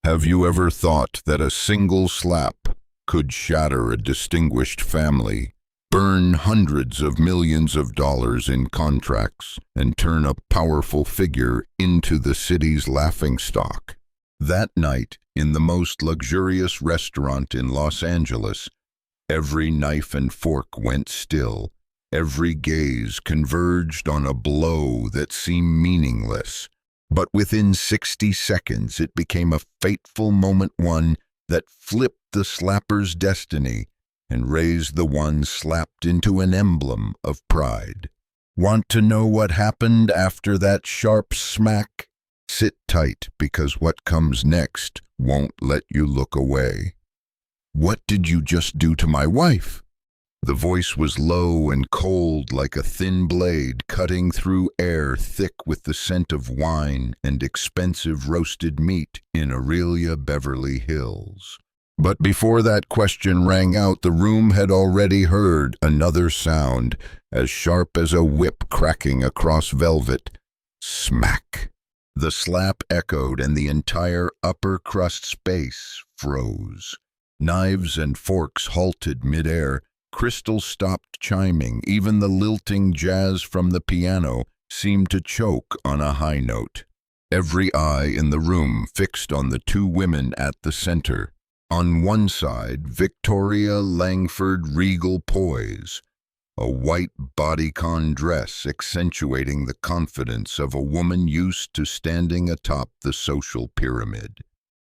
Have you ever thought that a single slap could shatter a distinguished family, burn hundreds of millions of dollars in contracts, and turn a powerful figure into the city's laughingstock? That night, in the most luxurious restaurant in Los Angeles, every knife and fork went still. Every gaze converged on a blow that seemed meaningless. But within 60 seconds, it became a fateful moment, one that flipped the slapper's destiny and raised the one slapped into an emblem of pride. Want to know what happened after that sharp smack? Sit tight, because what comes next won't let you look away. "What did you just do to my wife?" The voice was low and cold, like a thin blade cutting through air thick with the scent of wine and expensive roasted meat in Aurelia, Beverly Hills. But before that question rang out, the room had already heard another sound, as sharp as a whip cracking across velvet. Smack! The slap echoed, and the entire upper crust space froze. Knives and forks halted midair. Crystals stopped chiming. Even the lilting jazz from the piano seemed to choke on a high note. Every eye in the room fixed on the two women at the center. On one side, Victoria Langford, regal poise, a white bodycon dress accentuating the confidence of a woman used to standing atop the social pyramid.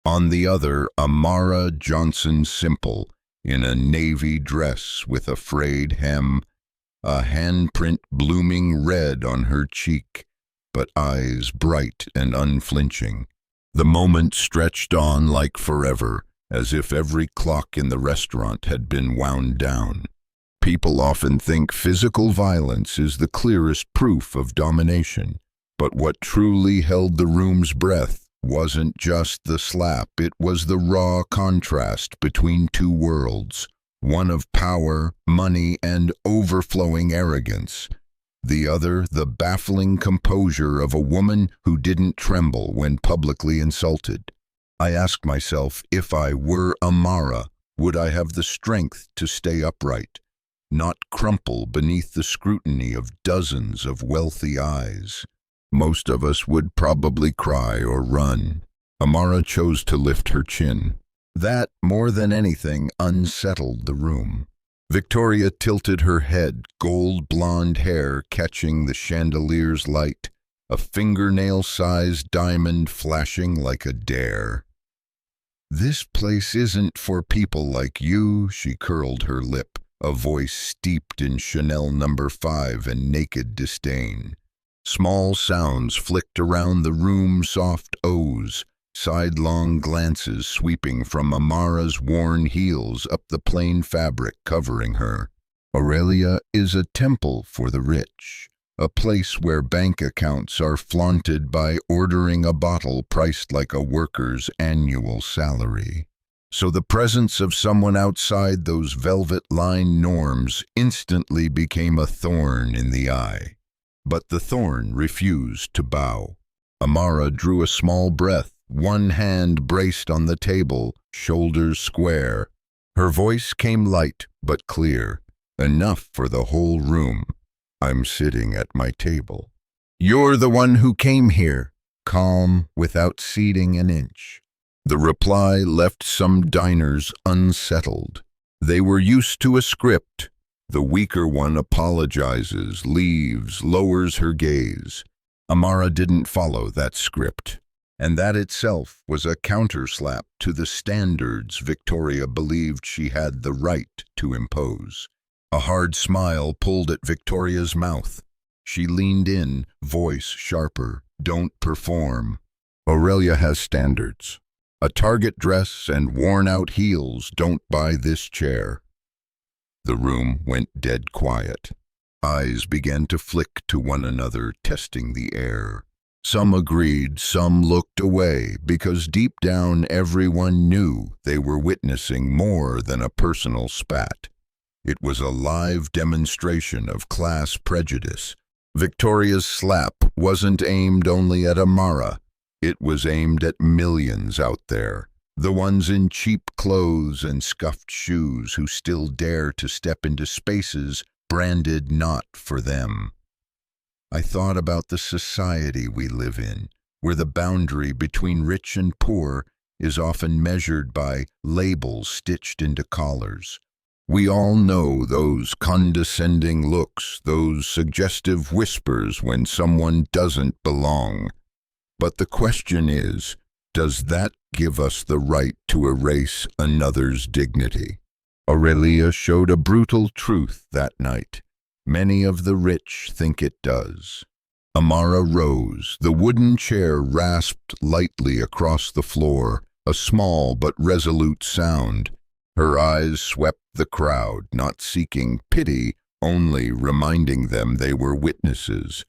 On the other, Amara Johnson Simple, in a navy dress with a frayed hem, a handprint blooming red on her cheek, but eyes bright and unflinching. The moment stretched on like forever, as if every clock in the restaurant had been wound down. People often think physical violence is the clearest proof of domination, but what truly held the room's breath wasn't just the slap, it was the raw contrast between two worlds, one of power, money, and overflowing arrogance, the other the baffling composure of a woman who didn't tremble when publicly insulted. I asked myself, if I were Amara, would I have the strength to stay upright, not crumple beneath the scrutiny of dozens of wealthy eyes? Most of us would probably cry or run. Amara chose to lift her chin. That, more than anything, unsettled the room. Victoria tilted her head, gold blonde hair catching the chandelier's light, a fingernail-sized diamond flashing like a dare. "This place isn't for people like you," she curled her lip, a voice steeped in Chanel No. 5 and naked disdain. Small sounds flicked around the room, soft O's, sidelong glances sweeping from Amara's worn heels up the plain fabric covering her. "Aurelia is a temple for the rich, a place where bank accounts are flaunted by ordering a bottle priced like a worker's annual salary." So the presence of someone outside those velvet-lined norms instantly became a thorn in the eye. But the thorn refused to bow. Amara drew a small breath, one hand braced on the table, shoulders square. Her voice came light but clear, enough for the whole room. "I'm sitting at my table." "You're the one who came here," calm, without ceding an inch. The reply left some diners unsettled. They were used to a script. The weaker one apologizes, leaves, lowers her gaze. Amara didn't follow that script, and that itself was a counterslap to the standards Victoria believed she had the right to impose. A hard smile pulled at Victoria's mouth. She leaned in, voice sharper. "Don't perform. Aurelia has standards. A Target dress and worn-out heels don't buy this chair." The room went dead quiet. Eyes began to flick to one another, testing the air. Some agreed, some looked away, because deep down everyone knew they were witnessing more than a personal spat. It was a live demonstration of class prejudice. Victoria's slap wasn't aimed only at Amara. It was aimed at millions out there, the ones in cheap clothes and scuffed shoes who still dare to step into spaces branded not for them. I thought about the society we live in, where the boundary between rich and poor is often measured by labels stitched into collars. We all know those condescending looks, those suggestive whispers when someone doesn't belong. But the question is, does that give us the right to erase another's dignity? Aurelia showed a brutal truth that night. Many of the rich think it does. Amara rose. The wooden chair rasped lightly across the floor, a small but resolute sound. Her eyes swept the crowd, not seeking pity, only reminding them they were witnesses.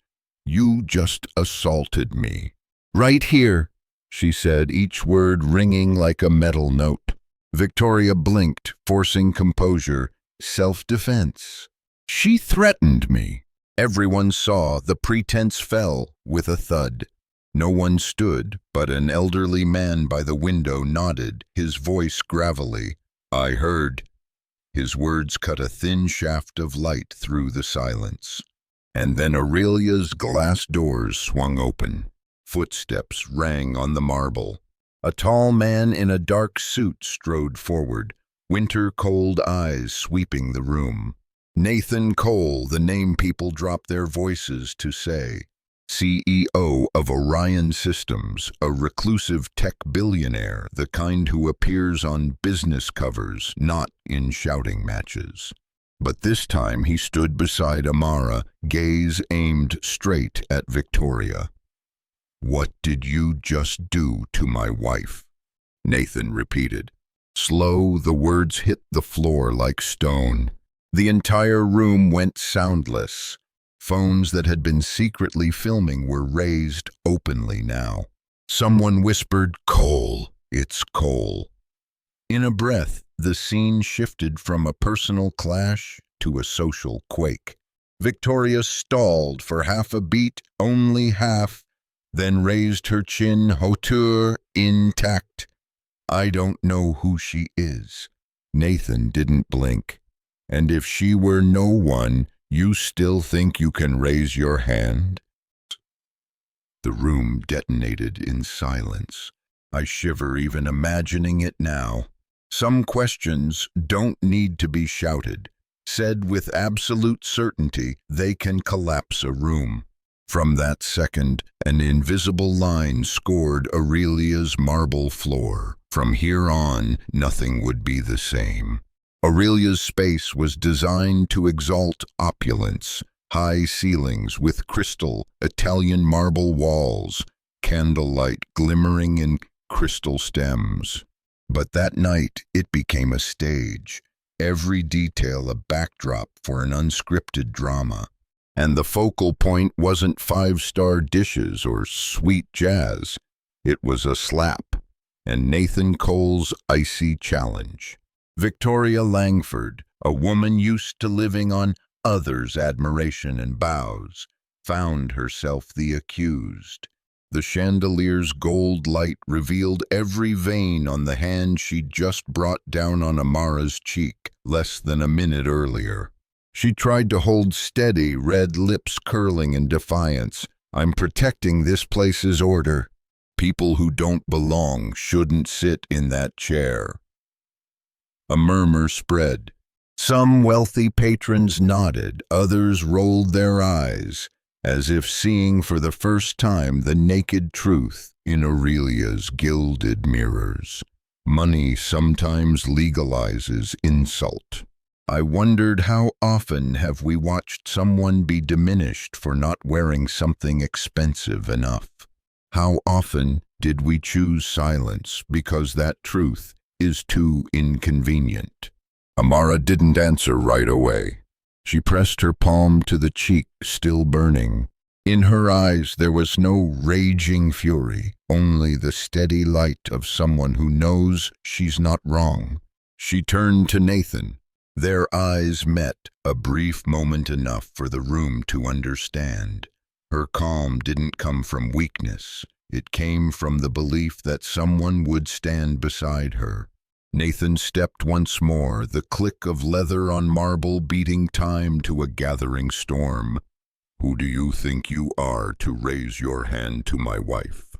"You just assaulted me." "Right here," she said, each word ringing like a metal note. Victoria blinked, forcing composure. Self-defense. "She threatened me." Everyone saw the pretense fell with a thud. No one stood, but an elderly man by the window nodded, his voice gravelly. "I heard." His words cut a thin shaft of light through the silence. And then Aurelia's glass doors swung open. Footsteps rang on the marble. A tall man in a dark suit strode forward, winter-cold eyes sweeping the room. Nathan Cole, the name people dropped their voices to say. CEO of Orion Systems, a reclusive tech billionaire, the kind who appears on business covers, not in shouting matches. But this time he stood beside Amara, gaze aimed straight at Victoria. "What did you just do to my wife?" Nathan repeated. Slow, the words hit the floor like stone. The entire room went soundless. Phones that had been secretly filming were raised openly now. Someone whispered, "Cole, it's Cole." In a breath, the scene shifted from a personal clash to a social quake. Victoria stalled for half a beat, only half, then raised her chin, hauteur intact. "I don't know who she is." Nathan didn't blink. "And if she were no one, you still think you can raise your hand?" The room detonated in silence. I shiver even imagining it now. Some questions don't need to be shouted. Said with absolute certainty, they can collapse a room. From that second, an invisible line scored Aurelia's marble floor. From here on, nothing would be the same. Aurelia's space was designed to exalt opulence, high ceilings with crystal, Italian marble walls, candlelight glimmering in crystal stems. But that night it became a stage, every detail a backdrop for an unscripted drama. And the focal point wasn't five-star dishes or sweet jazz. It was a slap, and Nathan Cole's icy challenge. Victoria Langford, a woman used to living on others' admiration and bows, found herself the accused. The chandelier's gold light revealed every vein on the hand she'd just brought down on Amara's cheek less than a minute earlier. She tried to hold steady, red lips curling in defiance. "I'm protecting this place's order. People who don't belong shouldn't sit in that chair." A murmur spread. Some wealthy patrons nodded, others rolled their eyes, as if seeing for the first time the naked truth in Aurelia's gilded mirrors. Money sometimes legalizes insult. I wondered how often have we watched someone be diminished for not wearing something expensive enough? How often did we choose silence because that truth is too inconvenient? Amara didn't answer right away. She pressed her palm to the cheek still burning. In her eyes there was no raging fury, only the steady light of someone who knows she's not wrong. She turned to Nathan. Their eyes met, a brief moment enough for the room to understand. Her calm didn't come from weakness. It came from the belief that someone would stand beside her. Nathan stepped once more, the click of leather on marble beating time to a gathering storm. "Who do you think you are to raise your hand to my wife?"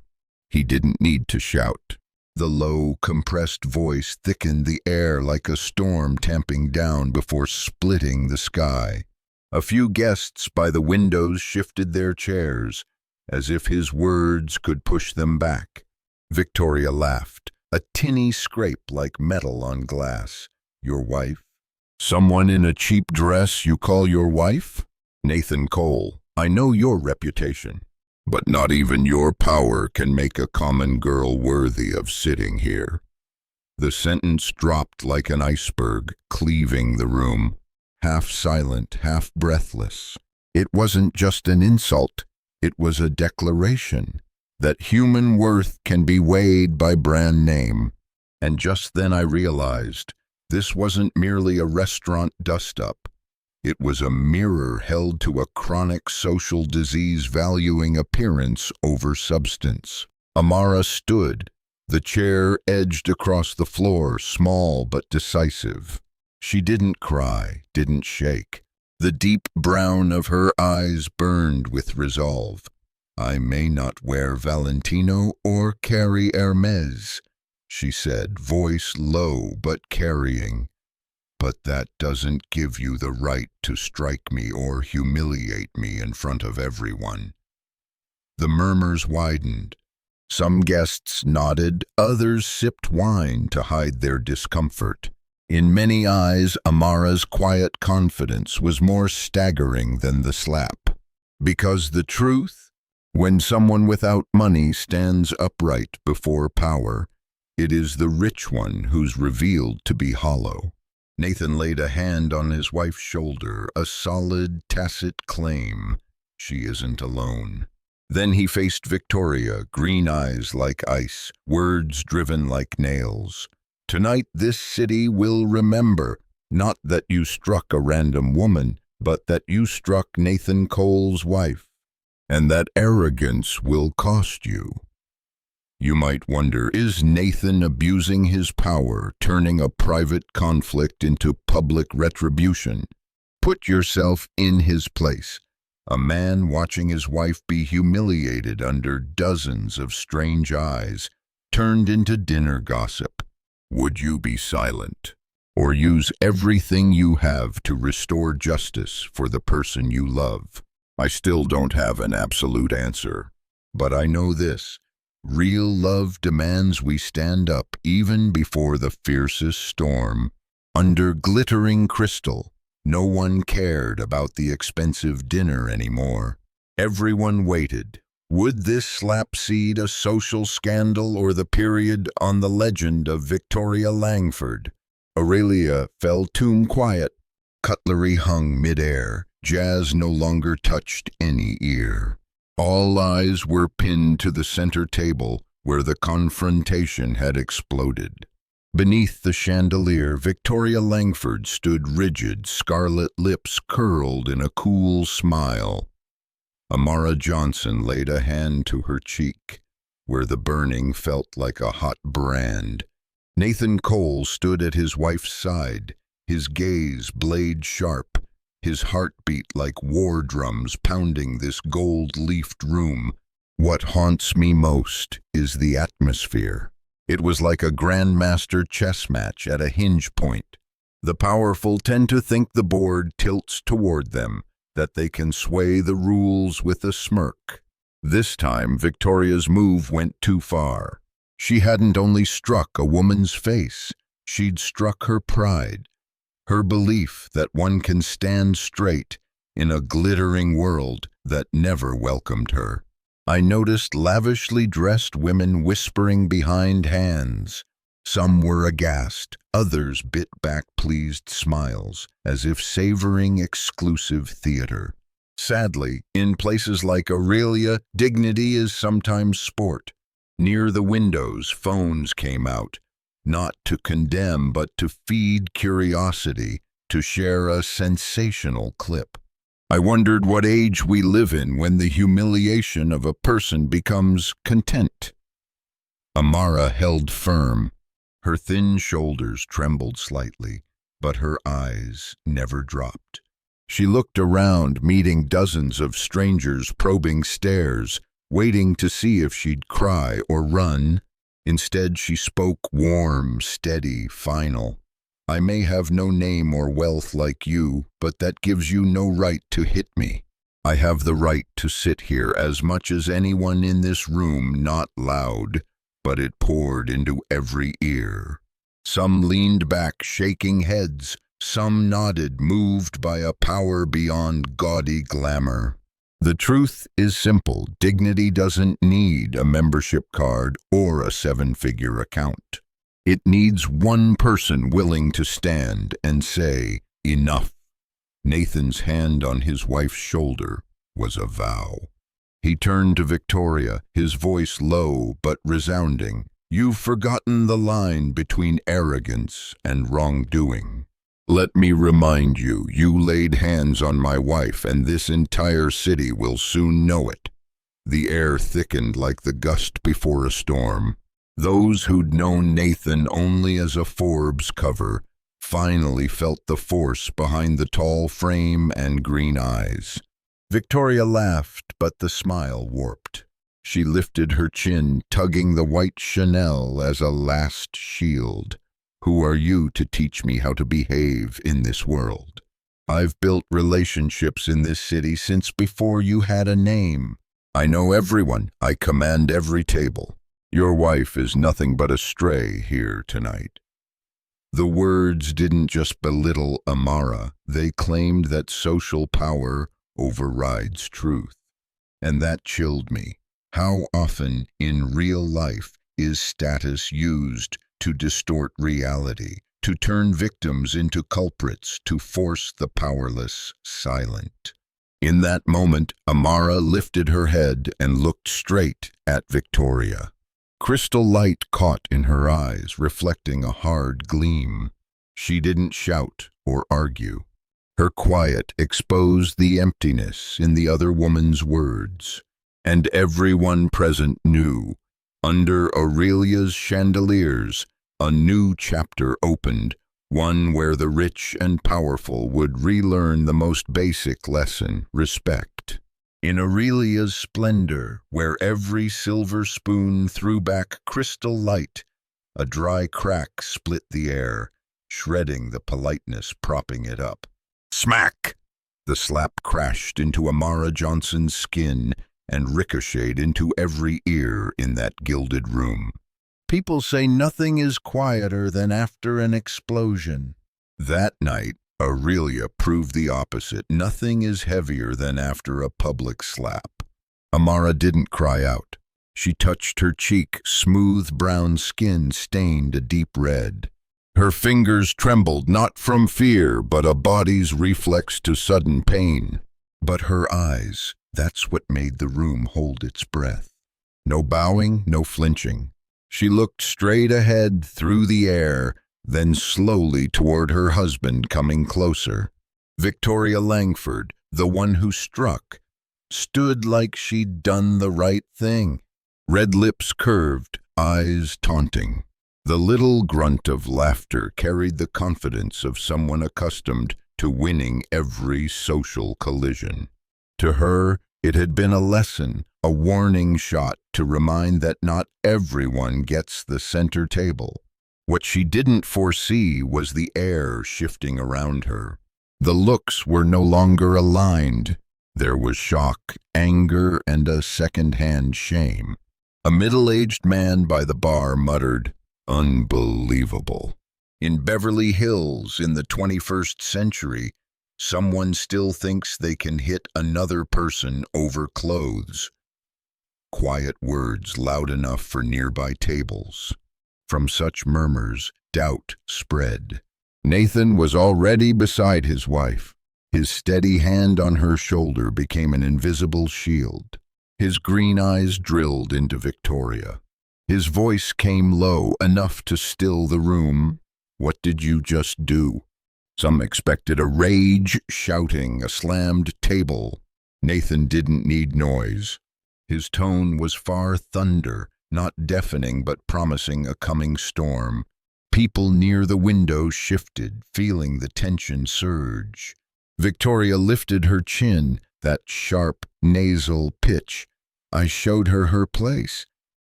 He didn't need to shout. The low, compressed voice thickened the air like a storm tamping down before splitting the sky. A few guests by the windows shifted their chairs, as if his words could push them back. Victoria laughed, a tinny scrape like metal on glass. "Your wife? Someone in a cheap dress you call your wife? Nathan Cole, I know your reputation. But not even your power can make a common girl worthy of sitting here." The sentence dropped like an iceberg, cleaving the room, half silent, half breathless. It wasn't just an insult, it was a declaration that human worth can be weighed by brand name. And just then I realized this wasn't merely a restaurant dust-up. It was a mirror held to a chronic social disease valuing appearance over substance. Amara stood, the chair edged across the floor, small but decisive. She didn't cry, didn't shake. The deep brown of her eyes burned with resolve. "I may not wear Valentino or carry Hermes," she said, voice low but carrying. "But that doesn't give you the right to strike me or humiliate me in front of everyone." The murmurs widened. Some guests nodded, others sipped wine to hide their discomfort. In many eyes, Amara's quiet confidence was more staggering than the slap. Because the truth, when someone without money stands upright before power, it is the rich one who's revealed to be hollow. Nathan laid a hand on his wife's shoulder, a solid, tacit claim. She isn't alone. Then he faced Victoria, green eyes like ice, words driven like nails. "Tonight this city will remember, not that you struck a random woman, but that you struck Nathan Cole's wife. And that arrogance will cost you." You might wonder, is Nathan abusing his power, turning a private conflict into public retribution? Put yourself in his place. A man watching his wife be humiliated under dozens of strange eyes, turned into dinner gossip. Would you be silent, or use everything you have to restore justice for the person you love? I still don't have an absolute answer, but I know this. Real love demands we stand up even before the fiercest storm. Under glittering crystal, no one cared about the expensive dinner anymore. Everyone waited. Would this slap seed a social scandal or the period on the legend of Victoria Langford? Aurelia fell tomb quiet. Cutlery hung midair. Jazz no longer touched any ear. All eyes were pinned to the center table where the confrontation had exploded. Beneath the chandelier, Victoria Langford stood rigid, scarlet lips curled in a cool smile. Amara Johnson laid a hand to her cheek, where the burning felt like a hot brand. Nathan Cole stood at his wife's side, his gaze blade sharp, his heartbeat like war drums pounding this gold-leafed room. What haunts me most is the atmosphere. It was like a grandmaster chess match at a hinge point. The powerful tend to think the board tilts toward them, that they can sway the rules with a smirk. This time, Victoria's move went too far. She hadn't only struck a woman's face, she'd struck her pride. Her belief that one can stand straight in a glittering world that never welcomed her. I noticed lavishly dressed women whispering behind hands. Some were aghast, others bit back pleased smiles, as if savoring exclusive theater. Sadly, in places like Aurelia, dignity is sometimes sport. Near the windows, phones came out, not to condemn but to feed curiosity, to share a sensational clip. I wondered what age we live in when the humiliation of a person becomes content. Amara held firm. Her thin shoulders trembled slightly, but her eyes never dropped. She looked around, meeting dozens of strangers' probing stares, waiting to see if she'd cry or run. Instead, she spoke warm, steady, final. I may have no name or wealth like you, but that gives you no right to hit me. I have the right to sit here as much as anyone in this room, not loud, but it poured into every ear. Some leaned back, shaking heads. Some nodded, moved by a power beyond gaudy glamour. The truth is simple. Dignity doesn't need a membership card or a seven-figure account. It needs one person willing to stand and say, enough. Nathan's hand on his wife's shoulder was a vow. He turned to Victoria, his voice low but resounding. You've forgotten the line between arrogance and wrongdoing. Let me remind you, you laid hands on my wife, and this entire city will soon know it. The air thickened like the gust before a storm. Those who'd known Nathan only as a Forbes cover finally felt the force behind the tall frame and green eyes. Victoria laughed, but the smile warped. She lifted her chin, tugging the white Chanel as a last shield. Who are you to teach me how to behave in this world? I've built relationships in this city since before you had a name. I know everyone. I command every table. Your wife is nothing but a stray here tonight. The words didn't just belittle Amara. They claimed that social power overrides truth. And that chilled me. How often in real life is status used to distort reality, to turn victims into culprits, to force the powerless silent? In that moment, Amara lifted her head and looked straight at Victoria. Crystal light caught in her eyes, reflecting a hard gleam. She didn't shout or argue. Her quiet exposed the emptiness in the other woman's words. And everyone present knew, under Aurelia's chandeliers, a new chapter opened, one where the rich and powerful would relearn the most basic lesson, respect. In Aurelia's splendor, where every silver spoon threw back crystal light, a dry crack split the air, shredding the politeness propping it up. Smack! The slap crashed into Amara Johnson's skin and ricocheted into every ear in that gilded room. People say nothing is quieter than after an explosion. That night, Aurelia proved the opposite. Nothing is heavier than after a public slap. Amara didn't cry out. She touched her cheek, smooth brown skin stained a deep red. Her fingers trembled, not from fear, but a body's reflex to sudden pain. But her eyes, that's what made the room hold its breath. No bowing, no flinching. She looked straight ahead through the air, then slowly toward her husband, coming closer. Victoria Langford, the one who struck, stood like she'd done the right thing. Red lips curved, eyes taunting. The little grunt of laughter carried the confidence of someone accustomed to winning every social collision. To her, it had been a lesson, a warning shot to remind that not everyone gets the center table. What she didn't foresee was the air shifting around her. The looks were no longer aligned. There was shock, anger, and a second-hand shame. A middle-aged man by the bar muttered, "Unbelievable. In Beverly Hills in the 21st century, someone still thinks they can hit another person over clothes." Quiet words loud enough for nearby tables. From such murmurs, doubt spread. Nathan was already beside his wife. His steady hand on her shoulder became an invisible shield. His green eyes drilled into Victoria. His voice came low, enough to still the room. "What did you just do?" Some expected a rage, shouting, a slammed table. Nathan didn't need noise. His tone was far thunder, not deafening but promising a coming storm. People near the window shifted, feeling the tension surge. Victoria lifted her chin, that sharp, nasal pitch. I showed her her place.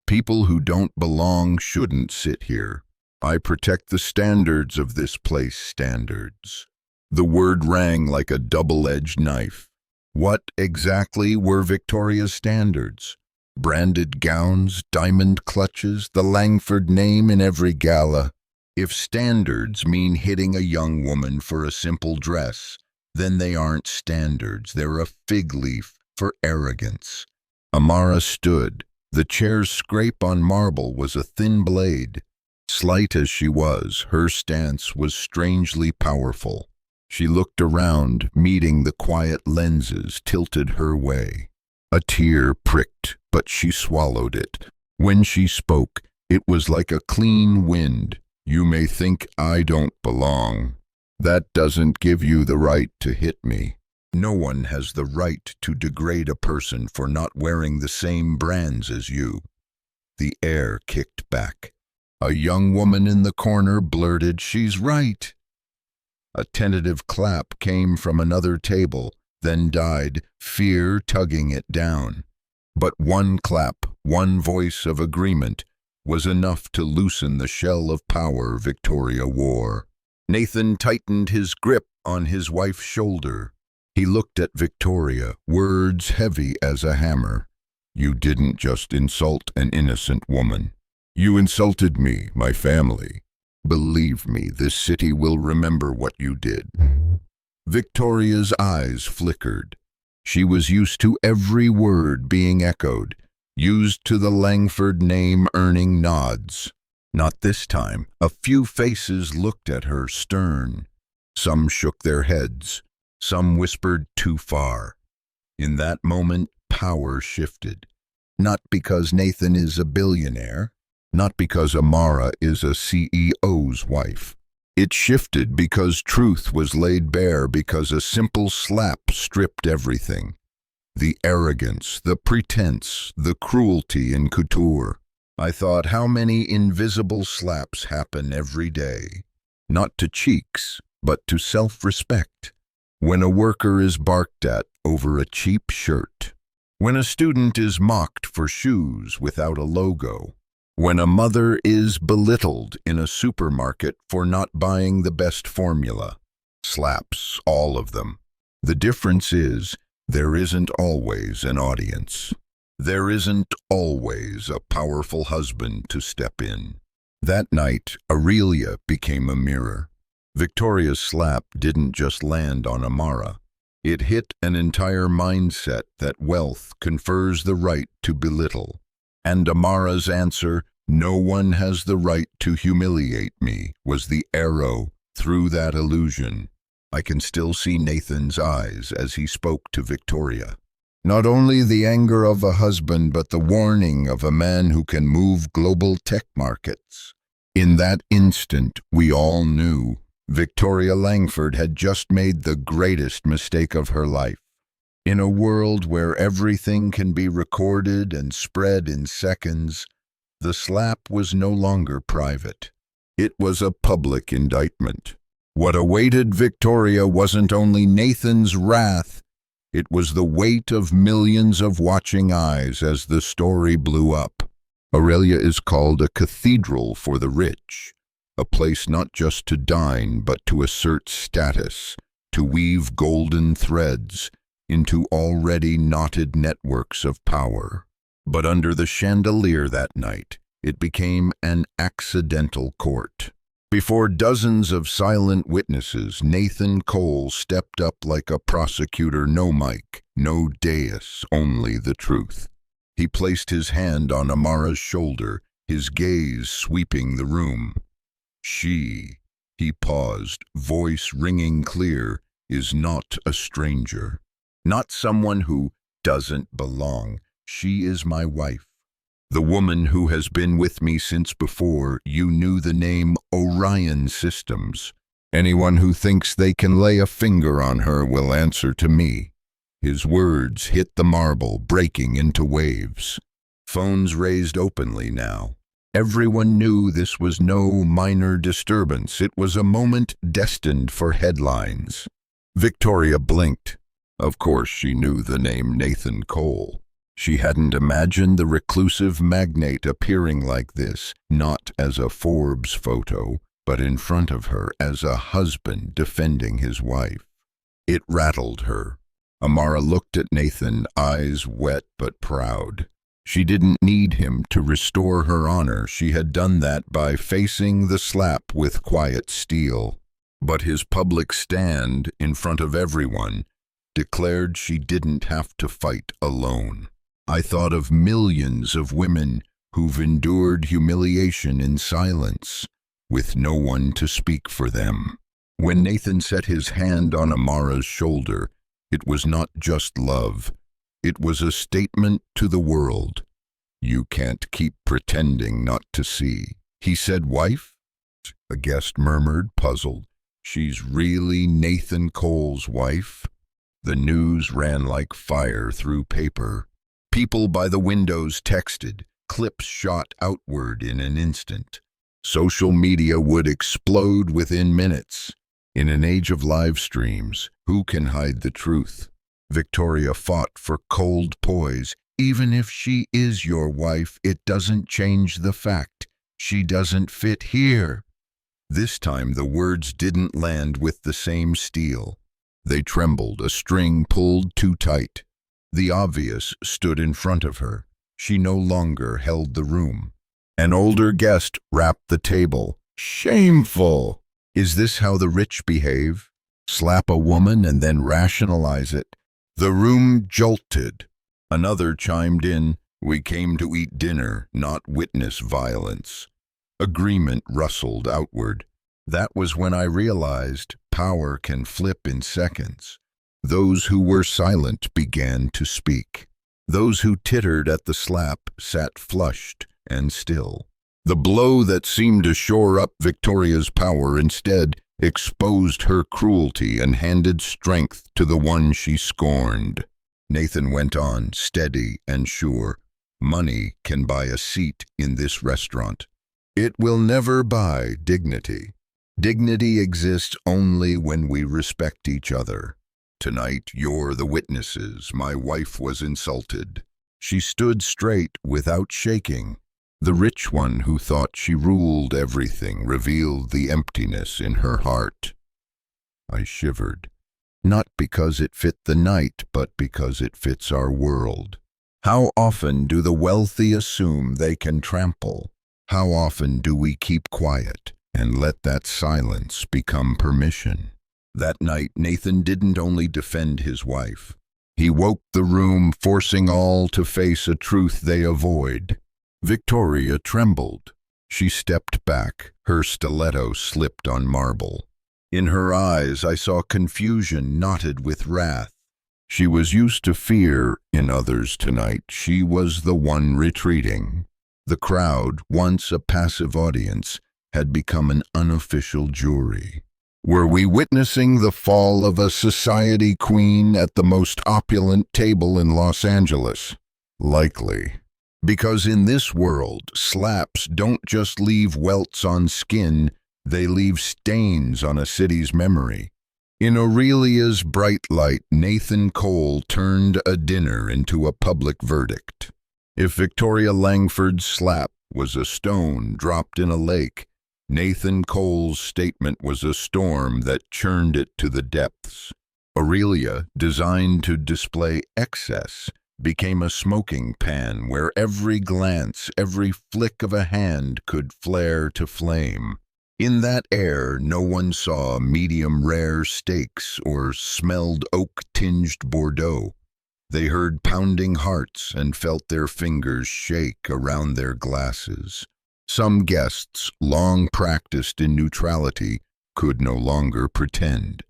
People who don't belong shouldn't sit here. I protect the standards of this place, standards. The word rang like a double-edged knife. What exactly were Victoria's standards? Branded gowns, diamond clutches, the Langford name in every gala. If standards mean hitting a young woman for a simple dress, then they aren't standards, they're a fig leaf for arrogance. Amara stood. The chair's scrape on marble was a thin blade. Slight as she was, her stance was strangely powerful. She looked around, meeting the quiet lenses tilted her way. A tear pricked, but she swallowed it. When she spoke, it was like a clean wind. You may think I don't belong. That doesn't give you the right to hit me. No one has the right to degrade a person for not wearing the same brands as you. The air kicked back. A young woman in the corner blurted, "She's right." A tentative clap came from another table, then died, fear tugging it down. But one clap, one voice of agreement, was enough to loosen the shell of power Victoria wore. Nathan tightened his grip on his wife's shoulder. He looked at Victoria, words heavy as a hammer. You didn't just insult an innocent woman. You insulted me, my family. Believe me, this city will remember what you did. Victoria's eyes flickered. She was used to every word being echoed, used to the Langford name earning nods. Not this time. A few faces looked at her stern. Some shook their heads. Some whispered too far. In that moment, power shifted. Not because Nathan is a billionaire, not because Amara is a CEO's wife. It shifted because truth was laid bare, because a simple slap stripped everything. The arrogance, the pretense, the cruelty in couture. I thought, how many invisible slaps happen every day? Not to cheeks, but to self-respect. When a worker is barked at over a cheap shirt. When a student is mocked for shoes without a logo. When a mother is belittled in a supermarket for not buying the best formula. Slaps, all of them. The difference is, there isn't always an audience. There isn't always a powerful husband to step in. That night, Aurelia became a mirror. Victoria's slap didn't just land on Amara. It hit an entire mindset that wealth confers the right to belittle. And Amara's answer, "No one has the right to humiliate me," was the arrow through that illusion. I can still see Nathan's eyes as he spoke to Victoria. Not only the anger of a husband, but the warning of a man who can move global tech markets. In that instant, we all knew Victoria Langford had just made the greatest mistake of her life. In a world where everything can be recorded and spread in seconds, the slap was no longer private. It was a public indictment. What awaited Victoria wasn't only Nathan's wrath, it was the weight of millions of watching eyes as the story blew up. Aurelia is called a cathedral for the rich, a place not just to dine but to assert status, to weave golden threads into already knotted networks of power. But under the chandelier that night, it became an accidental court. Before dozens of silent witnesses, Nathan Cole stepped up like a prosecutor, no mic, no dais, only the truth. He placed his hand on Amara's shoulder, his gaze sweeping the room. She, he paused, voice ringing clear, is not a stranger. Not someone who doesn't belong. She is my wife. The woman who has been with me since before you knew the name Orion Systems. Anyone who thinks they can lay a finger on her will answer to me." His words hit the marble, breaking into waves. Phones raised openly now. Everyone knew this was no minor disturbance. It was a moment destined for headlines. Victoria blinked. Of course, she knew the name Nathan Cole. She hadn't imagined the reclusive magnate appearing like this, not as a Forbes photo, but in front of her as a husband defending his wife. It rattled her. Amara looked at Nathan, eyes wet but proud. She didn't need him to restore her honor. She had done that by facing the slap with quiet steel. But his public stand in front of everyone declared she didn't have to fight alone. I thought of millions of women who've endured humiliation in silence, with no one to speak for them. When Nathan set his hand on Amara's shoulder, it was not just love. It was a statement to the world. "You can't keep pretending not to see." He said, "Wife?" A guest murmured, puzzled. "She's really Nathan Cole's wife?" The news ran like fire through paper. People by the windows texted. Clips shot outward in an instant. Social media would explode within minutes. In an age of live streams, who can hide the truth? Victoria fought for cold poise. "Even if she is your wife, it doesn't change the fact. She doesn't fit here." This time the words didn't land with the same steel. They trembled, a string pulled too tight. The obvious stood in front of her. She no longer held the room. An older guest rapped the table. "Shameful! Is this how the rich behave? Slap a woman and then rationalize it?" The room jolted. Another chimed in. "We came to eat dinner, not witness violence." Agreement rustled outward. That was when I realized power can flip in seconds. Those who were silent began to speak. Those who tittered at the slap sat flushed and still. The blow that seemed to shore up Victoria's power instead exposed her cruelty and handed strength to the one she scorned. Nathan went on, steady and sure. "Money can buy a seat in this restaurant. It will never buy dignity. Dignity exists only when we respect each other. Tonight, you're the witnesses. My wife was insulted." She stood straight without shaking. The rich one who thought she ruled everything revealed the emptiness in her heart. I shivered, not because it fit the night, but because it fits our world. How often do the wealthy assume they can trample? How often do we keep quiet and let that silence become permission? That night, Nathan didn't only defend his wife. He woke the room, forcing all to face a truth they avoid. Victoria trembled. She stepped back. Her stiletto slipped on marble. In her eyes, I saw confusion knotted with wrath. She was used to fear in others tonight. She was the one retreating. The crowd, once a passive audience, had become an unofficial jury. Were we witnessing the fall of a society queen at the most opulent table in Los Angeles? Likely. Because in this world, slaps don't just leave welts on skin, they leave stains on a city's memory. In Aurelia's bright light, Nathan Cole turned a dinner into a public verdict. If Victoria Langford's slap was a stone dropped in a lake, Nathan Cole's statement was a storm that churned it to the depths. Aurelia, designed to display excess, became a smoking pan where every glance, every flick of a hand could flare to flame. In that air, no one saw medium-rare steaks or smelled oak-tinged Bordeaux. They heard pounding hearts and felt their fingers shake around their glasses. Some guests, long practiced in neutrality, could no longer pretend.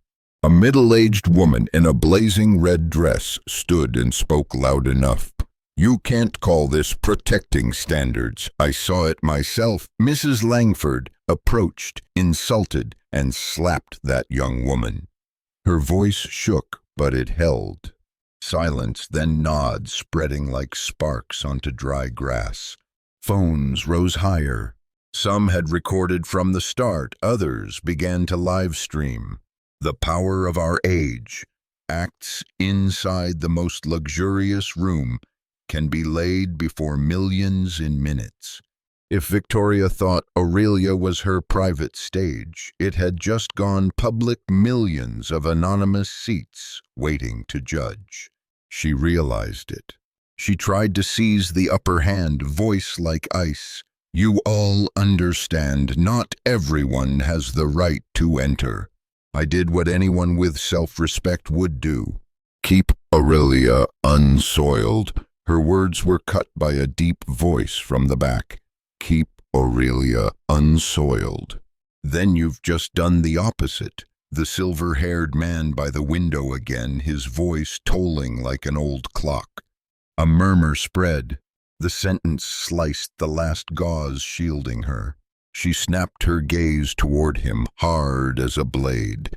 A middle-aged woman in a blazing red dress stood and spoke loud enough. "You can't call this protecting standards. I saw it myself." "Mrs. Langford, approached, insulted, and slapped that young woman. Her voice shook, but it held. Silence, then nods spreading like sparks onto dry grass. Phones rose higher. Some had recorded from the start, others began to live stream. The power of our age. Acts inside the most luxurious room can be laid before millions in minutes. If Victoria thought Aurelia was her private stage, it had just gone public, millions of anonymous seats waiting to judge. She realized it. She tried to seize the upper hand, voice like ice. You all understand, not everyone has the right to enter. I did what anyone with self-respect would do. Keep Aurelia unsoiled. Her words were cut by a deep voice from the back. Keep Aurelia unsoiled. Then you've just done the opposite. The silver-haired man by the window again, his voice tolling like an old clock. A murmur spread. The sentence sliced the last gauze shielding her. She snapped her gaze toward him, hard as a blade.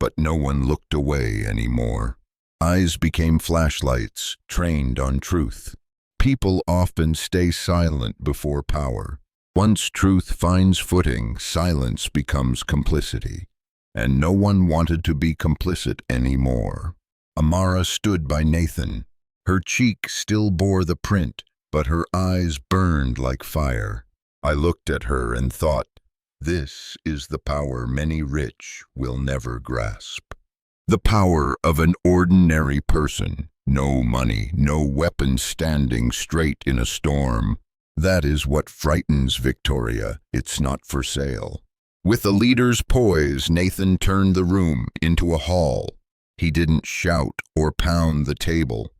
But no one looked away anymore. Eyes became flashlights, trained on truth. People often stay silent before power. Once truth finds footing, silence becomes complicity. And no one wanted to be complicit anymore. Amara stood by Nathan. Her cheek still bore the print, but her eyes burned like fire. I looked at her and thought, this is the power many rich will never grasp. The power of an ordinary person. No money, no weapon, standing straight in a storm. That is what frightens Victoria. It's not for sale. With a leader's poise, Nathan turned the room into a hall. He didn't shout or pound the table.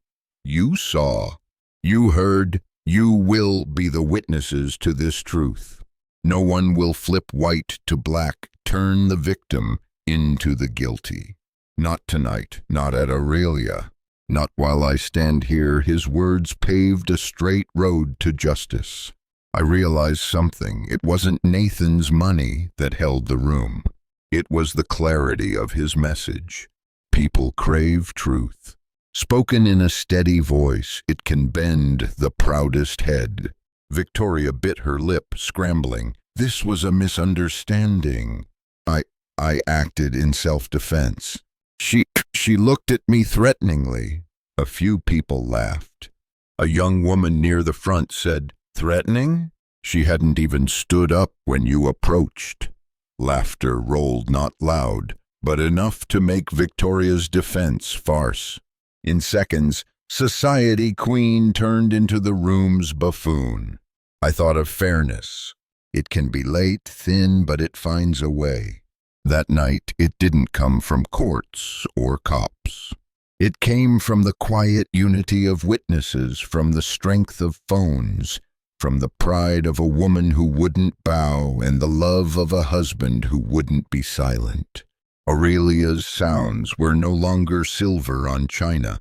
You saw, you heard, you will be the witnesses to this truth. No one will flip white to black, turn the victim into the guilty. Not tonight, not at Aurelia. Not while I stand here. His words paved a straight road to justice. I realized something. It wasn't Nathan's money that held the room. It was the clarity of his message. People crave truth. Spoken in a steady voice, it can bend the proudest head. Victoria bit her lip, scrambling. This was a misunderstanding. I acted in self-defense. She looked at me threateningly. A few people laughed. A young woman near the front said, "Threatening? She hadn't even stood up when you approached." Laughter rolled not loud, but enough to make Victoria's defense farce. In seconds, society queen turned into the room's buffoon. I thought of fairness. It can be late, thin, but it finds a way. That night, it didn't come from courts or cops. It came from the quiet unity of witnesses, from the strength of phones, from the pride of a woman who wouldn't bow and the love of a husband who wouldn't be silent. Aurelia's sounds were no longer silver on china.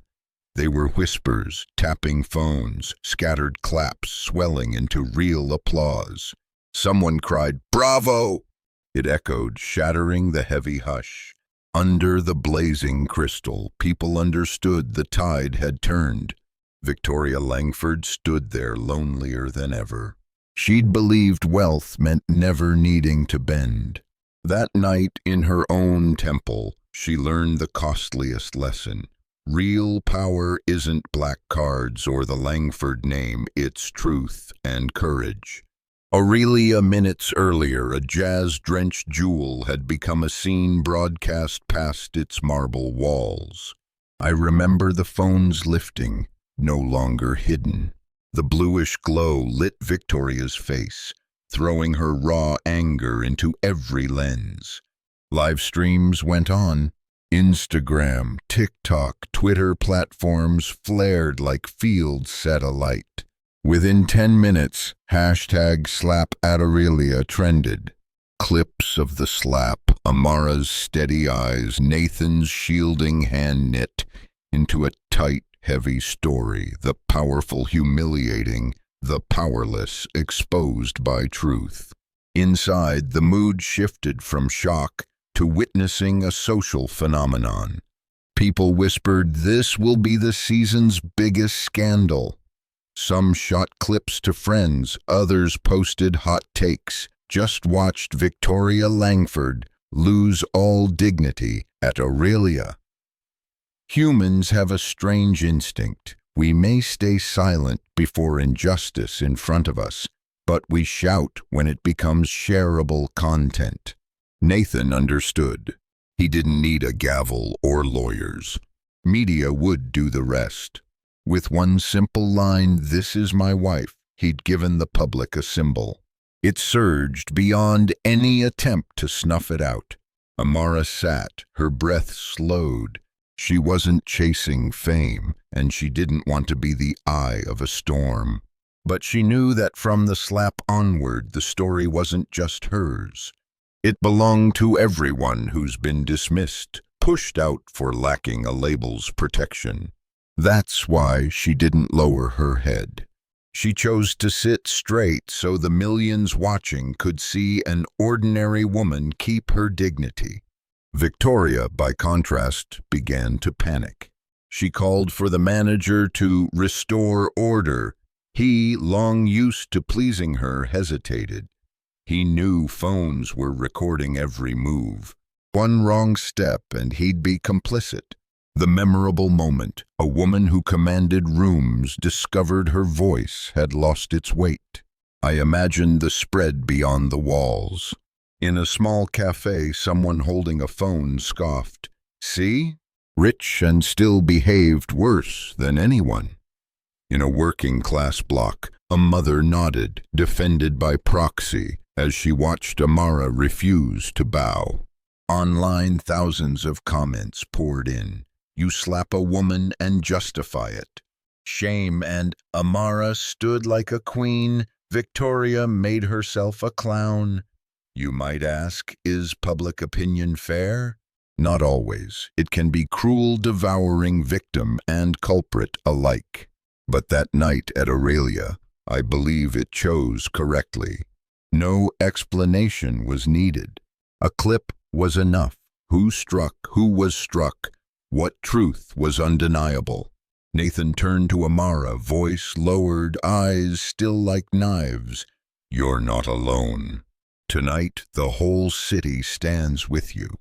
They were whispers, tapping phones, scattered claps swelling into real applause. Someone cried, "Bravo!" It echoed, shattering the heavy hush. Under the blazing crystal, people understood the tide had turned. Victoria Langford stood there lonelier than ever. She'd believed wealth meant never needing to bend. That night in her own temple, she learned the costliest lesson. Real power isn't black cards or the Langford name, it's truth and courage. Aurelia minutes earlier, a jazz-drenched jewel had become a scene broadcast past its marble walls. I remember the phones lifting, no longer hidden. The bluish glow lit Victoria's face, throwing her raw anger into every lens. Live streams went on. Instagram, TikTok, Twitter platforms flared like fields set alight. Within 10 minutes, #SlapAtAurelia trended. Clips of the slap, Amara's steady eyes, Nathan's shielding hand knit into a tight, heavy story, the powerful humiliating, the powerless exposed by truth. Inside, the mood shifted from shock to witnessing a social phenomenon. People whispered, "This will be the season's biggest scandal." Some shot clips to friends, others posted hot takes. Just watched Victoria Langford lose all dignity at Aurelia. Humans have a strange instinct. We may stay silent before injustice in front of us, but we shout when it becomes shareable content. Nathan understood. He didn't need a gavel or lawyers. Media would do the rest. With one simple line, "This is my wife," he'd given the public a symbol. It surged beyond any attempt to snuff it out. Amara sat, her breath slowed. She wasn't chasing fame, and she didn't want to be the eye of a storm. But she knew that from the slap onward, the story wasn't just hers. It belonged to everyone who's been dismissed, pushed out for lacking a label's protection. That's why she didn't lower her head. She chose to sit straight so the millions watching could see an ordinary woman keep her dignity. Victoria, by contrast, began to panic. She called for the manager to restore order. He, long used to pleasing her, hesitated. He knew phones were recording every move. One wrong step and he'd be complicit. The memorable moment, a woman who commanded rooms discovered her voice had lost its weight. I imagined the spread beyond the walls. In a small cafe, someone holding a phone scoffed, "See? Rich and still behaved worse than anyone." In a working-class block, a mother nodded, defended by proxy, as she watched Amara refuse to bow. Online, thousands of comments poured in. "You slap a woman and justify it." Shame, and Amara stood like a queen. Victoria made herself a clown. You might ask, is public opinion fair? Not always. It can be cruel, devouring victim and culprit alike. But that night at Aurelia, I believe it chose correctly. No explanation was needed. A clip was enough. Who struck? Who was struck? What truth was undeniable? Nathan turned to Amara, voice lowered, eyes still like knives. "You're not alone. Tonight, the whole city stands with you."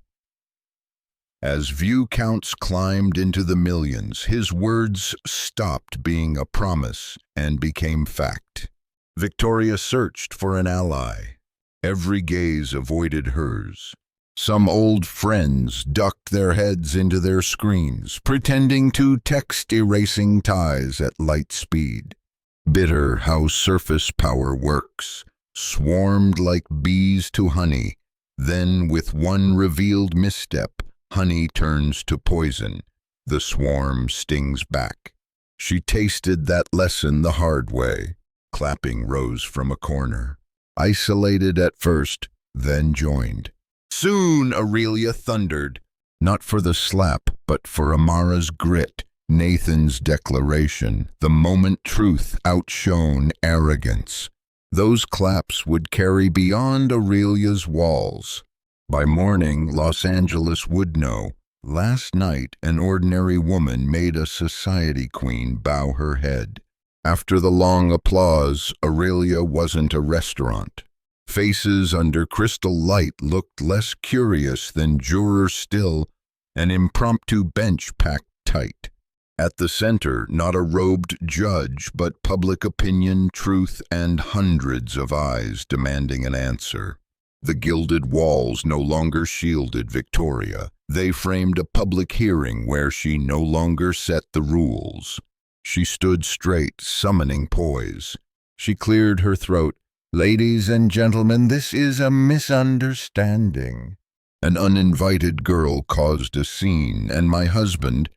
As view counts climbed into the millions, his words stopped being a promise and became fact. Victoria searched for an ally. Every gaze avoided hers. Some old friends ducked their heads into their screens, pretending to text erasing ties at light speed. Bitter how surface power works. Swarmed like bees to honey. Then, with one revealed misstep, honey turns to poison. The swarm stings back. She tasted that lesson the hard way. Clapping rose from a corner. Isolated at first, then joined. Soon, Aurelia thundered. Not for the slap, but for Amara's grit. Nathan's declaration. The moment truth outshone arrogance. Those claps would carry beyond Aurelia's walls. By morning, Los Angeles would know. Last night, an ordinary woman made a society queen bow her head. After the long applause, Aurelia wasn't a restaurant. Faces under crystal light looked less curious than jurors still, an impromptu bench packed tight. At the center, not a robed judge, but public opinion, truth, and hundreds of eyes demanding an answer. The gilded walls no longer shielded Victoria. They framed a public hearing where she no longer set the rules. She stood straight, summoning poise. She cleared her throat. "Ladies and gentlemen, this is a misunderstanding." An uninvited girl caused a scene, and my husband...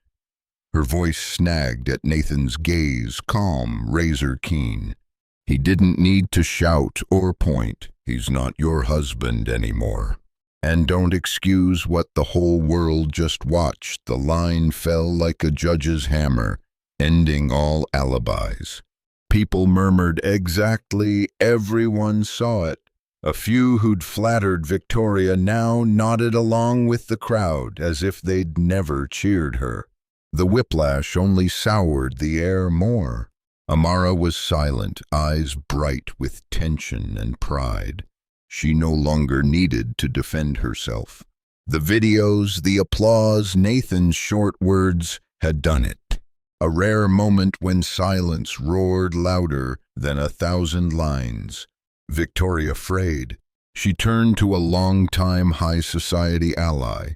Her voice snagged at Nathan's gaze, calm, razor keen. He didn't need to shout or point. He's not your husband anymore. And don't excuse what the whole world just watched. The line fell like a judge's hammer, ending all alibis. People murmured exactly, everyone saw it. A few who'd flattered Victoria now nodded along with the crowd as if they'd never cheered her. The whiplash only soured the air more. Amara was silent, eyes bright with tension and pride. She no longer needed to defend herself. The videos, the applause, Nathan's short words had done it. A rare moment when silence roared louder than 1,000 lines. Victoria frayed. She turned to a long-time high society ally.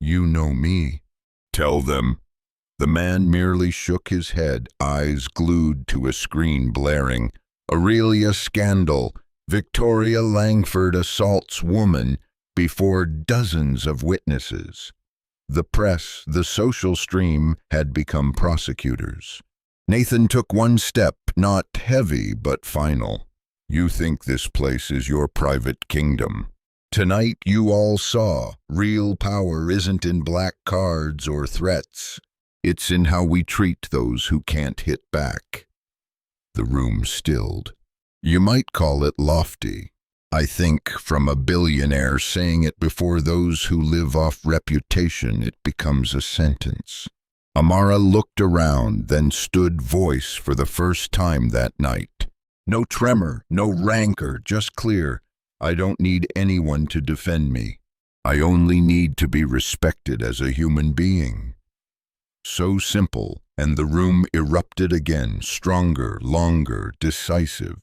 "You know me." "Tell them." The man merely shook his head, eyes glued to a screen blaring. "Aurelia scandal. Victoria Langford assaults woman before dozens of witnesses." The press, the social stream, had become prosecutors. Nathan took one step, not heavy but final. "You think this place is your private kingdom. Tonight you all saw, real power isn't in black cards or threats. It's in how we treat those who can't hit back." The room stilled. You might call it lofty. I think from a billionaire saying it before those who live off reputation, it becomes a sentence. Amara looked around, then stood voice for the first time that night. No tremor, no rancor, just clear. "I don't need anyone to defend me. I only need to be respected as a human being." So simple, and the room erupted again, stronger, longer, decisive.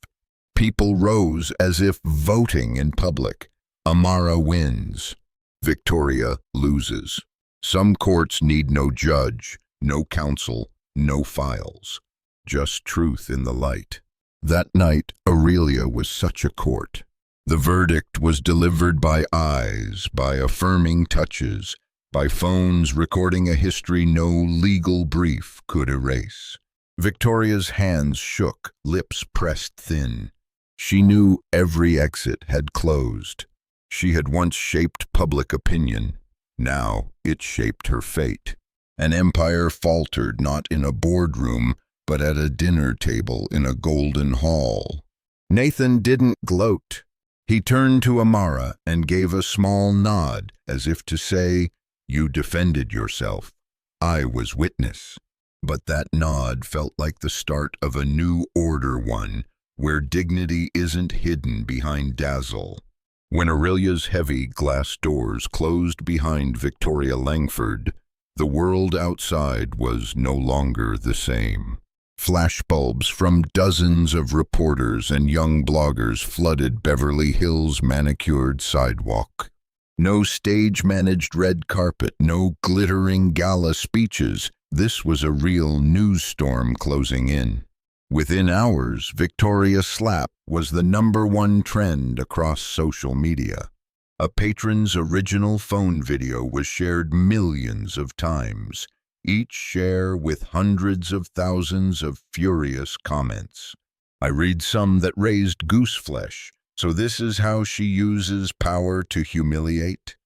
People rose as if voting in public. Amara wins. Victoria loses. Some courts need no judge, no counsel, no files. Just truth in the light. That night, Aurelia was such a court. The verdict was delivered by eyes, by affirming touches, by phones recording a history no legal brief could erase. Victoria's hands shook, lips pressed thin. She knew every exit had closed. She had once shaped public opinion. Now it shaped her fate. An empire faltered not in a boardroom, but at a dinner table in a golden hall. Nathan didn't gloat. He turned to Amara and gave a small nod, as if to say, "You defended yourself. I was witness." But that nod felt like the start of a new order, one where dignity isn't hidden behind dazzle. When Aurelia's heavy glass doors closed behind Victoria Langford, the world outside was no longer the same. Flashbulbs from dozens of reporters and young bloggers flooded Beverly Hills' manicured sidewalk. No stage-managed red carpet, no glittering gala speeches. This was a real news storm closing in. Within hours, Victoria Slap was the #1 trend across social media. A patron's original phone video was shared millions of times, each share with hundreds of thousands of furious comments. I read some that raised gooseflesh. So this is how she uses power to humiliate?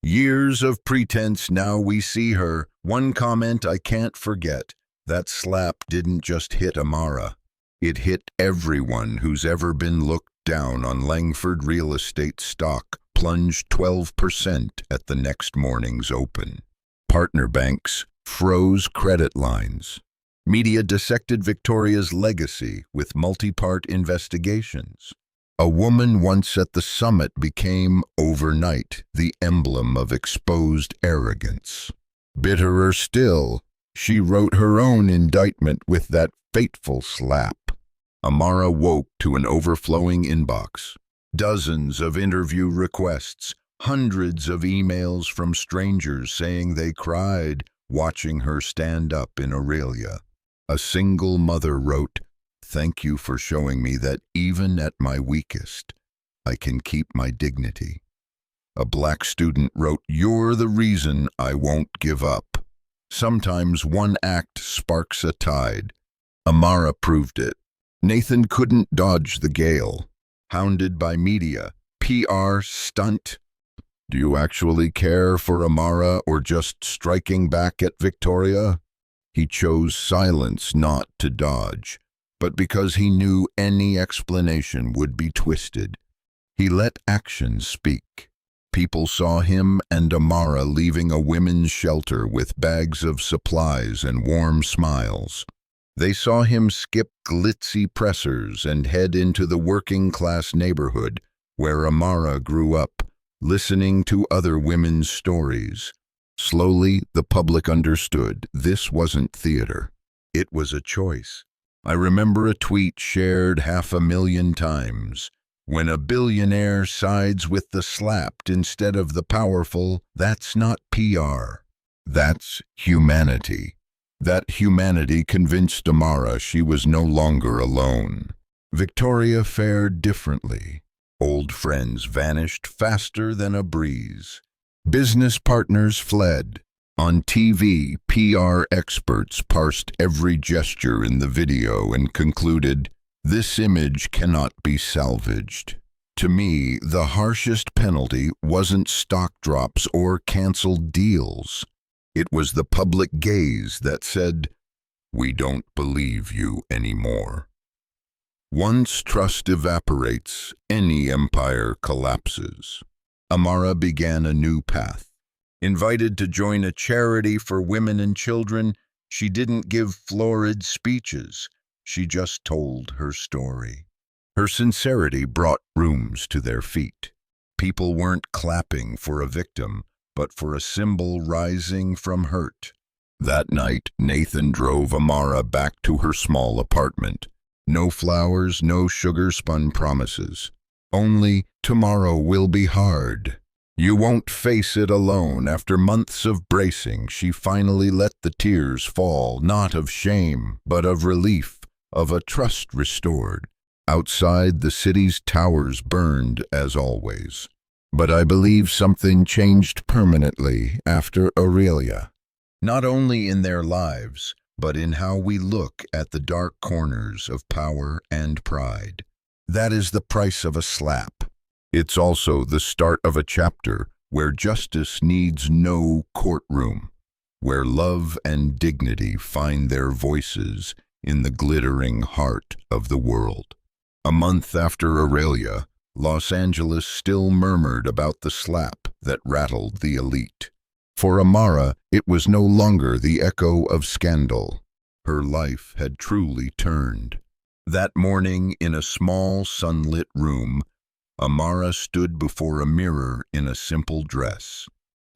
Years of pretense, now we see her. One comment I can't forget. That slap didn't just hit Amara. It hit everyone who's ever been looked down on. Langford real estate stock plunged 12% at the next morning's open. Partner banks froze credit lines. Media dissected Victoria's legacy with multi-part investigations. A woman once at the summit became, overnight, the emblem of exposed arrogance. Bitterer still, she wrote her own indictment with that fateful slap. Amara woke to an overflowing inbox. Dozens of interview requests, hundreds of emails from strangers saying they cried watching her stand up in Aurelia. A single mother wrote, "Thank you for showing me that even at my weakest, I can keep my dignity." A black student wrote, "You're the reason I won't give up." Sometimes one act sparks a tide. Amara proved it. Nathan couldn't dodge the gale. Hounded by media, PR stunt. Do you actually care for Amara or just striking back at Victoria? He chose silence not to dodge, but because he knew any explanation would be twisted. He let actions speak. People saw him and Amara leaving a women's shelter with bags of supplies and warm smiles. They saw him skip glitzy pressers and head into the working-class neighborhood where Amara grew up, listening to other women's stories. Slowly, the public understood this wasn't theater. It was a choice. I remember a tweet shared 500,000 times. When a billionaire sides with the slapped instead of the powerful, that's not PR. That's humanity. That humanity convinced Amara she was no longer alone. Victoria fared differently. Old friends vanished faster than a breeze. Business partners fled. On TV, PR experts parsed every gesture in the video and concluded, "This image cannot be salvaged." To me, the harshest penalty wasn't stock drops or canceled deals. It was the public gaze that said, "We don't believe you anymore." Once trust evaporates, any empire collapses. Amara began a new path. Invited to join a charity for women and children, she didn't give florid speeches. She just told her story. Her sincerity brought rooms to their feet. People weren't clapping for a victim, but for a symbol rising from hurt. That night, Nathan drove Amara back to her small apartment. No flowers, no sugar-spun promises. Only, tomorrow will be hard. You won't face it alone. After months of bracing, she finally let the tears fall, not of shame, but of relief, of a trust restored. Outside, the city's towers burned as always. But I believe something changed permanently after Aurelia. Not only in their lives, but in how we look at the dark corners of power and pride. That is the price of a slap. It's also the start of a chapter where justice needs no courtroom, where love and dignity find their voices in the glittering heart of the world. A month after Aurelia, Los Angeles still murmured about the slap that rattled the elite. For Amara, it was no longer the echo of scandal. Her life had truly turned. That morning, in a small, sunlit room, Amara stood before a mirror in a simple dress.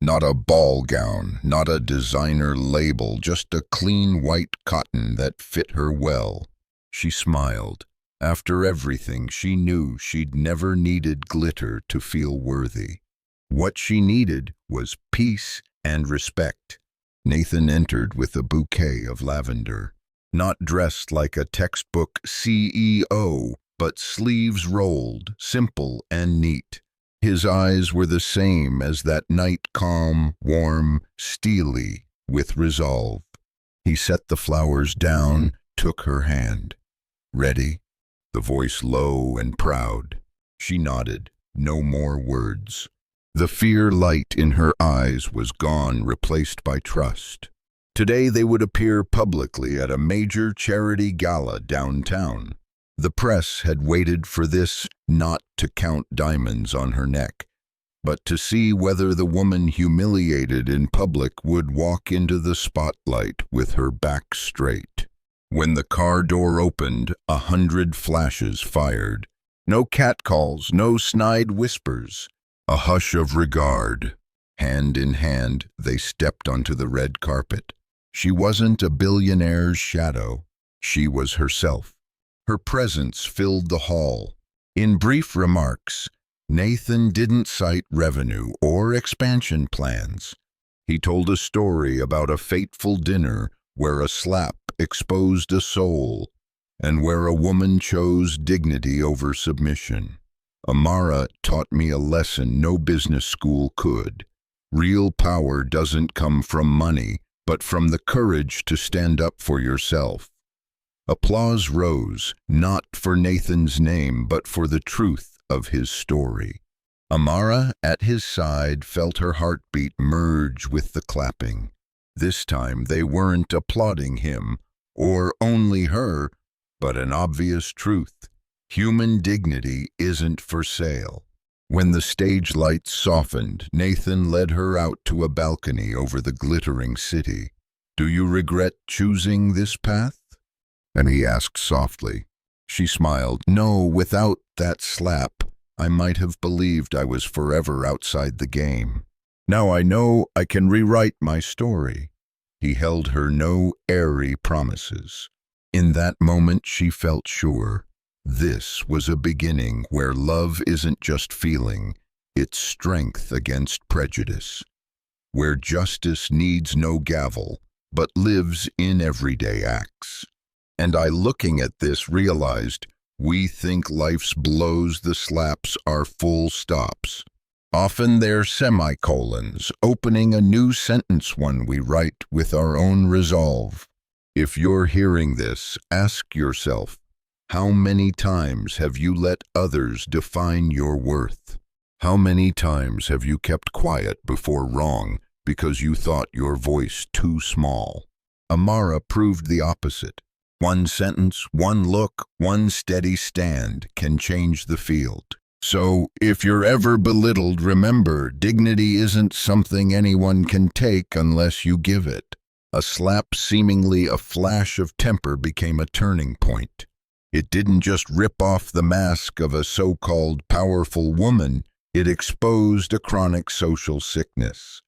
Not a ball gown, not a designer label, just a clean white cotton that fit her well. She smiled. After everything, she knew she'd never needed glitter to feel worthy. What she needed was peace and respect. Nathan entered with a bouquet of lavender. Not dressed like a textbook CEO, but sleeves rolled, simple and neat. His eyes were the same as that night, calm, warm, steely, with resolve. He set the flowers down, took her hand. "Ready?" The voice low and proud. She nodded, no more words. The fear light in her eyes was gone, replaced by trust. Today they would appear publicly at a major charity gala downtown. The press had waited for this, not to count diamonds on her neck, but to see whether the woman humiliated in public would walk into the spotlight with her back straight. When the car door opened, 100 flashes fired. No catcalls, no snide whispers. A hush of regard. Hand in hand, they stepped onto the red carpet. She wasn't a billionaire's shadow. She was herself. Her presence filled the hall. In brief remarks, Nathan didn't cite revenue or expansion plans. He told a story about a fateful dinner where a slap exposed a soul and where a woman chose dignity over submission. Amara taught me a lesson no business school could. Real power doesn't come from money, but from the courage to stand up for yourself. Applause rose, not for Nathan's name, but for the truth of his story. Amara, at his side, felt her heartbeat merge with the clapping. This time they weren't applauding him, or only her, but an obvious truth. Human dignity isn't for sale. When the stage lights softened, Nathan led her out to a balcony over the glittering city. "Do you regret choosing this path?" And he asked softly. She smiled. "No, without that slap, I might have believed I was forever outside the game. Now I know I can rewrite my story." He held her no airy promises. In that moment she felt sure. This was a beginning where love isn't just feeling, it's strength against prejudice. Where justice needs no gavel, but lives in everyday acts. And I, looking at this, realized we think life's blows, the slaps, are full stops. Often they're semicolons, opening a new sentence, one we write with our own resolve. If you're hearing this, ask yourself, how many times have you let others define your worth? How many times have you kept quiet before wrong because you thought your voice too small? Amara proved the opposite. One sentence, one look, one steady stand can change the field. So, if you're ever belittled, remember, dignity isn't something anyone can take unless you give it. A slap, seemingly a flash of temper, became a turning point. It didn't just rip off the mask of a so-called powerful woman, it exposed a chronic social sickness.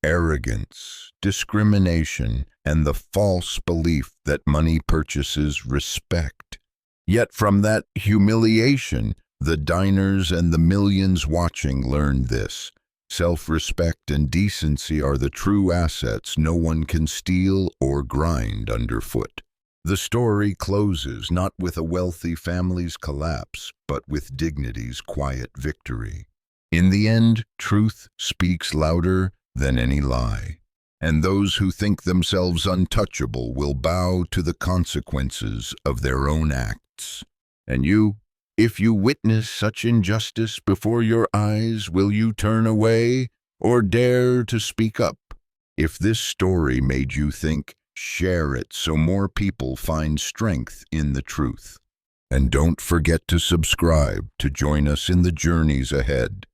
Arrogance, discrimination, and the false belief that money purchases respect. Yet from that humiliation, the diners and the millions watching learned this. Self-respect and decency are the true assets no one can steal or grind underfoot. The story closes not with a wealthy family's collapse, but with dignity's quiet victory. In the end, truth speaks louder than any lie, and those who think themselves untouchable will bow to the consequences of their own acts. And you, if you witness such injustice before your eyes, will you turn away or dare to speak up? If this story made you think, share it so more people find strength in the truth. And don't forget to subscribe to join us in the journeys ahead,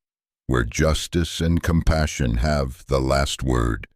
where justice and compassion have the last word.